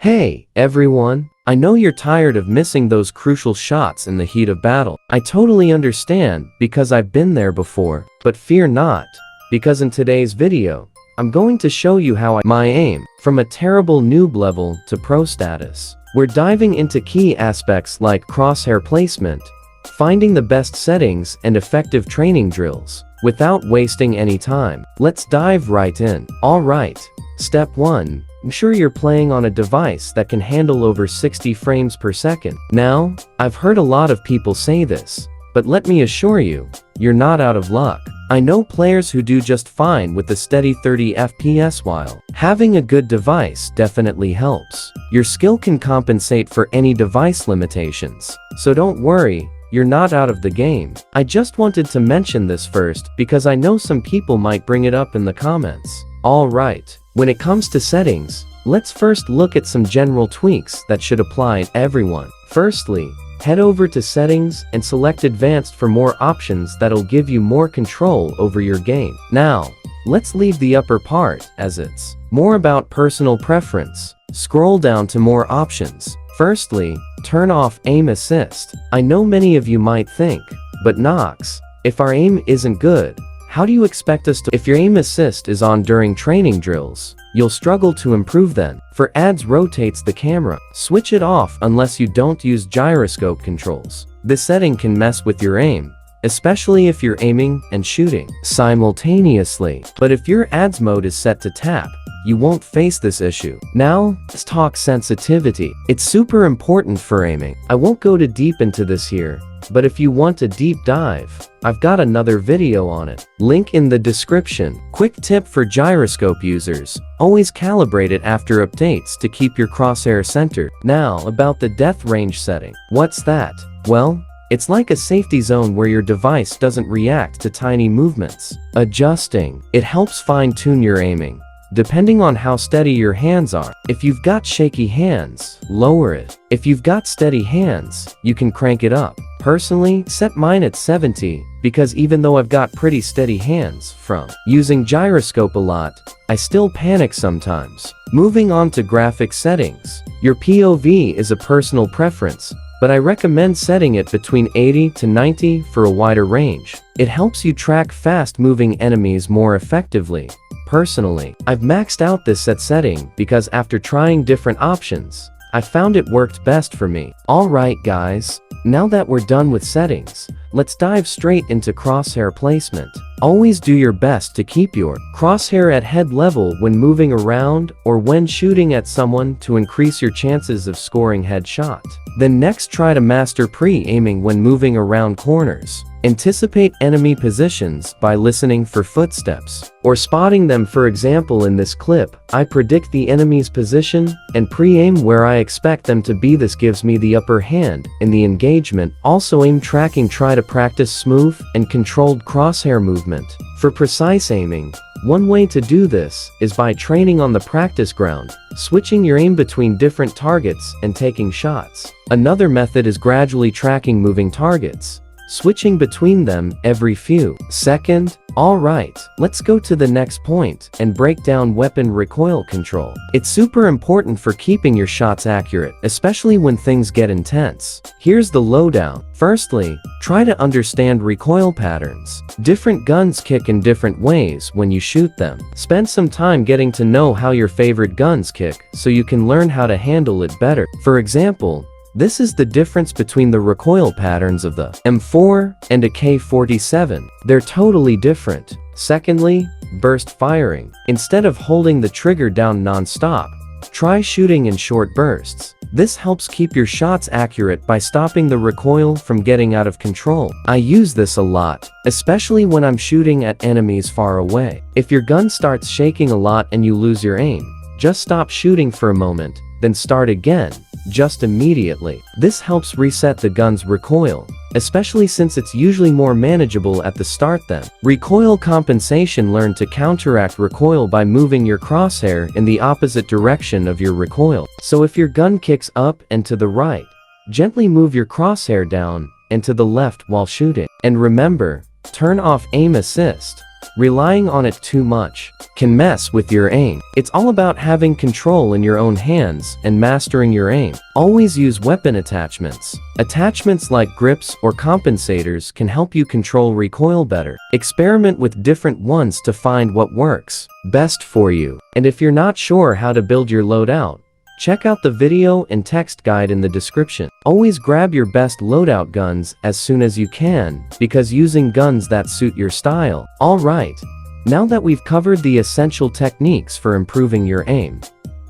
Hey, everyone. I know you're tired of missing those crucial shots in the heat of battle. I totally understand because I've been there before, but fear not, because in today's video, I'm going to show you how my aim from a terrible noob level to pro status. We're diving into key aspects like crosshair placement, finding the best settings and effective training drills. Without wasting any time, let's dive right in. Alright, step 1. Ensure you're playing on a device that can handle over 60 frames per second. Now, I've heard a lot of people say this, but let me assure you, you're not out of luck. I know players who do just fine with a steady 30 FPS while having a good device definitely helps. Your skill can compensate for any device limitations, so don't worry, you're not out of the game. I just wanted to mention this first because I know some people might bring it up in the comments. Alright, when it comes to settings, let's first look at some general tweaks that should apply to everyone. Firstly, head over to settings and select advanced for more options that'll give you more control over your game. Now, let's leave the upper part as it's more about personal preference. Scroll down to more options. Firstly, turn off aim assist. I know many of you might think, but Nox, if our aim isn't good, how do you expect us to? If your aim assist is on during training drills, you'll struggle to improve then. For ads rotates the camera, switch it off unless you don't use gyroscope controls. This setting can mess with your aim, especially if you're aiming and shooting simultaneously. But if your ads mode is set to tap, you won't face this issue. Now, let's talk sensitivity. It's super important for aiming. I won't go too deep into this here, but if you want a deep dive, I've got another video on it. Link in the description. Quick tip for gyroscope users, always calibrate it after updates to keep your crosshair centered. Now about the depth range setting. What's that? Well, it's like a safety zone where your device doesn't react to tiny movements. Adjusting. It helps fine-tune your aiming, depending on how steady your hands are. If you've got shaky hands, lower it. If you've got steady hands, you can crank it up. Personally, set mine at 70, because even though I've got pretty steady hands from using gyroscope a lot, I still panic sometimes. Moving on to graphic settings. Your POV is a personal preference, but I recommend setting it between 80 to 90 for a wider range. It helps you track fast-moving enemies more effectively. Personally, I've maxed out this setting because after trying different options, I found it worked best for me. Alright guys, now that we're done with settings, let's dive straight into crosshair placement. Always do your best to keep your crosshair at head level when moving around or when shooting at someone to increase your chances of scoring headshot. Then next try to master pre-aiming when moving around corners. Anticipate enemy positions by listening for footsteps or spotting them. For example, in this clip, I predict the enemy's position and pre-aim where I expect them to be. This gives me the upper hand in the engagement. Also aim tracking. Try to practice smooth and controlled crosshair movement. For precise aiming, one way to do this is by training on the practice ground, switching your aim between different targets and taking shots. Another method is gradually tracking moving targets, switching between them every few seconds. Alright, let's go to the next point and break down weapon recoil control. It's super important for keeping your shots accurate, especially when things get intense. Here's the lowdown. Firstly, try to understand recoil patterns. Different guns kick in different ways when you shoot them. Spend some time getting to know how your favorite guns kick so you can learn how to handle it better. For example, this is the difference between the recoil patterns of the M4 and a K47. They're totally different. Secondly, burst firing. Instead of holding the trigger down non-stop, try shooting in short bursts. This helps keep your shots accurate by stopping the recoil from getting out of control. I use this a lot, especially when I'm shooting at enemies far away. If your gun starts shaking a lot and you lose your aim, just stop shooting for a moment, then start again, just immediately. This helps reset the gun's recoil, especially since it's usually more manageable at the start then. Recoil compensation. Learn to counteract recoil by moving your crosshair in the opposite direction of your recoil. So if your gun kicks up and to the right, gently move your crosshair down and to the left while shooting. And remember, turn off aim assist. Relying on it too much can mess with your aim. It's all about having control in your own hands and mastering your aim. Always use weapon attachments. Attachments like grips or compensators can help you control recoil better. Experiment with different ones to find what works best for you. And if you're not sure how to build your loadout, check out the video and text guide in the description. Always grab your best loadout guns as soon as you can, because using guns that suit your style. Alright, now that we've covered the essential techniques for improving your aim,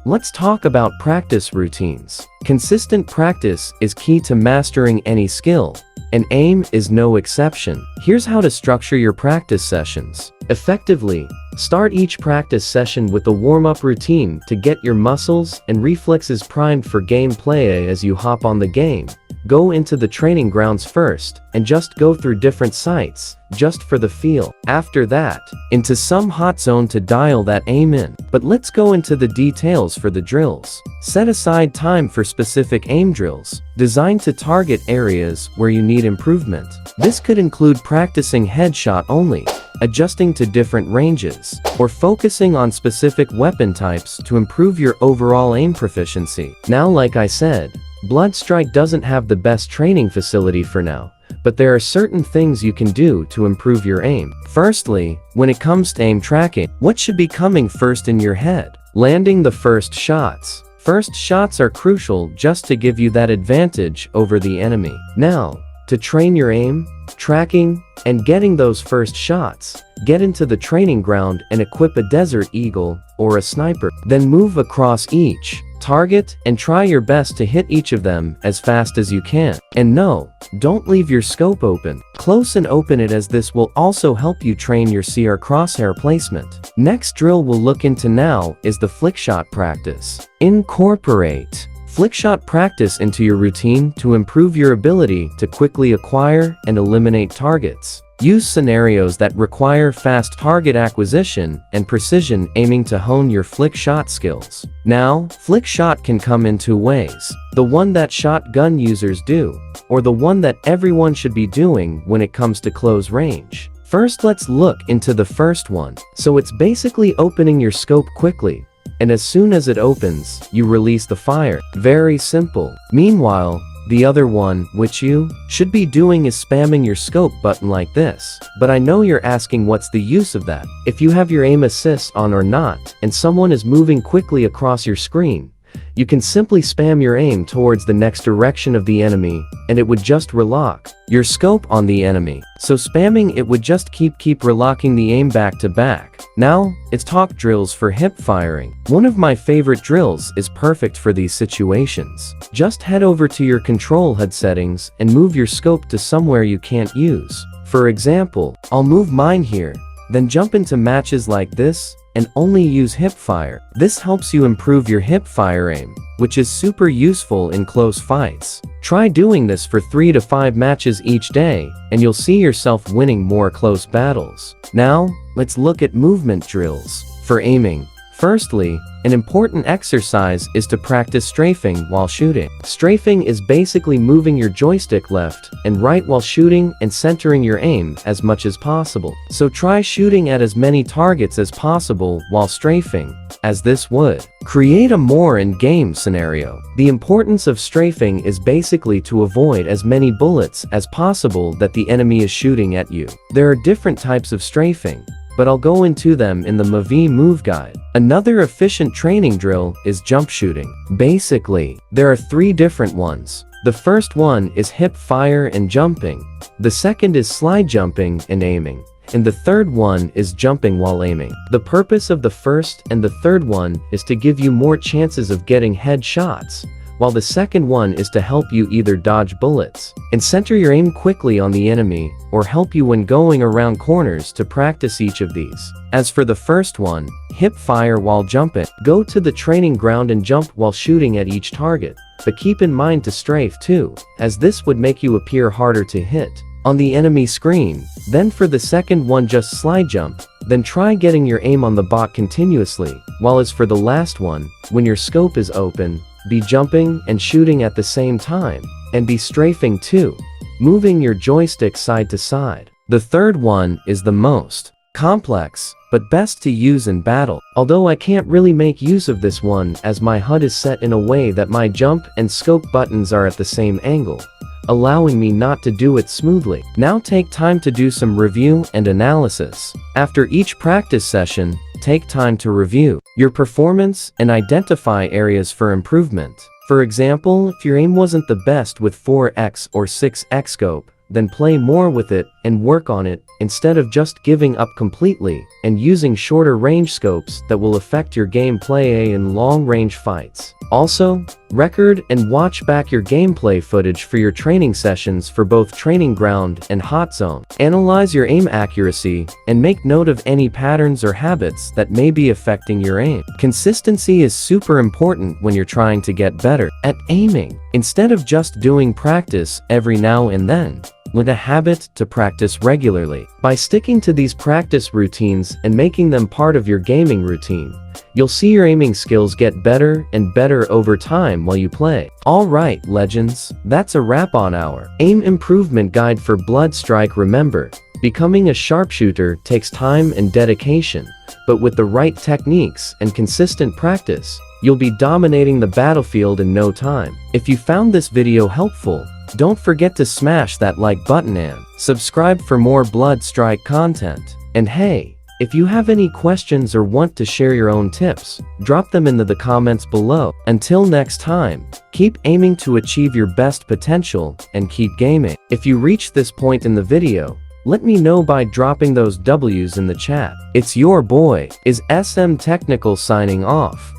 let's talk about practice routines. Consistent practice is key to mastering any skill, and aim is no exception. Here's how to structure your practice sessions effectively. Start each practice session with a warm-up routine to get your muscles and reflexes primed for gameplay. As you hop on the game, go into the training grounds first and just go through different sites just for the feel. After that, into some hot zone to dial that aim in. But let's go into the details for the drills. Set aside time for specific aim drills designed to target areas where you need improvement. This could include practicing headshot only, adjusting to different ranges, or focusing on specific weapon types to improve your overall aim proficiency. Now, like I said, Bloodstrike doesn't have the best training facility for now, but there are certain things you can do to improve your aim. Firstly, when it comes to aim tracking, what should be coming first in your head? Landing the first shots. First shots are crucial just to give you that advantage over the enemy. Now, to train your aim, tracking, and getting those first shots, get into the training ground and equip a Desert Eagle or a sniper. Then move across each target and try your best to hit each of them as fast as you can. And no, don't leave your scope open. Close and open it, as this will also help you train your CR crosshair placement. Next drill we'll look into now is the flickshot practice. Incorporate flickshot practice into your routine to improve your ability to quickly acquire and eliminate targets. Use scenarios that require fast target acquisition and precision aiming to hone your flickshot skills. Now, flickshot can come in two ways: the one that shotgun users do, or the one that everyone should be doing when it comes to close range. First, let's look into the first one. So it's basically opening your scope quickly, and as soon as it opens, you release the fire. Very simple. Meanwhile, the other one, which you should be doing, is spamming your scope button like this. But I know you're asking, what's the use of that? If you have your aim assist on or not, and someone is moving quickly across your screen, you can simply spam your aim towards the next direction of the enemy, and it would just relock your scope on the enemy. So spamming it would just keep relocking the aim back to back. Now, it's talk drills for hip firing. One of my favorite drills is perfect for these situations. Just head over to your control HUD settings and move your scope to somewhere you can't use. For example, I'll move mine here, then jump into matches like this, and only use hip fire. This helps you improve your hip fire aim, which is super useful in close fights. Try doing this for 3 to 5 matches each day, and you'll see yourself winning more close battles. Now, let's look at movement drills for aiming. Firstly, an important exercise is to practice strafing while shooting. Strafing is basically moving your joystick left and right while shooting and centering your aim as much as possible. So try shooting at as many targets as possible while strafing, as this would create a more in-game scenario. The importance of strafing is basically to avoid as many bullets as possible that the enemy is shooting at you. There are different types of strafing, but I'll go into them in the Mavi Move Guide. Another efficient training drill is jump shooting. Basically, there are 3 different ones. The first one is hip fire and jumping. The second is slide jumping and aiming. And the third one is jumping while aiming. The purpose of the first and the third one is to give you more chances of getting headshots, while the second one is to help you either dodge bullets and center your aim quickly on the enemy, or help you when going around corners to practice each of these. As for the first one, hip fire while jumping, go to the training ground and jump while shooting at each target, but keep in mind to strafe too, as this would make you appear harder to hit on the enemy screen. Then for the second one, just slide jump, then try getting your aim on the bot continuously, while as for the last one, when your scope is open, be jumping and shooting at the same time, and be strafing too, moving your joystick side to side. The third one is the most complex, but best to use in battle. Although I can't really make use of this one as my HUD is set in a way that my jump and scope buttons are at the same angle, allowing me not to do it smoothly. Now take time to do some review and analysis. After each practice session, take time to review your performance and identify areas for improvement. For example, if your aim wasn't the best with 4x or 6x scope, then play more with it and work on it instead of just giving up completely and using shorter range scopes that will affect your gameplay in long-range fights. Also, record and watch back your gameplay footage for your training sessions for both Training Ground and Hot Zone. Analyze your aim accuracy and make note of any patterns or habits that may be affecting your aim. Consistency is super important when you're trying to get better at aiming. Instead of just doing practice every now and then, with a habit to practice regularly. By sticking to these practice routines and making them part of your gaming routine, you'll see your aiming skills get better and better over time while you play. Alright, legends, that's a wrap on our aim improvement guide for Bloodstrike. Remember, becoming a sharpshooter takes time and dedication, but with the right techniques and consistent practice, you'll be dominating the battlefield in no time. If you found this video helpful, don't forget to smash that like button and subscribe for more Bloodstrike content. And hey, if you have any questions or want to share your own tips, drop them into the comments below. Until next time, keep aiming to achieve your best potential and keep gaming. If you reach this point in the video, let me know by dropping those W's in the chat. It's your boy, is SM Technical signing off.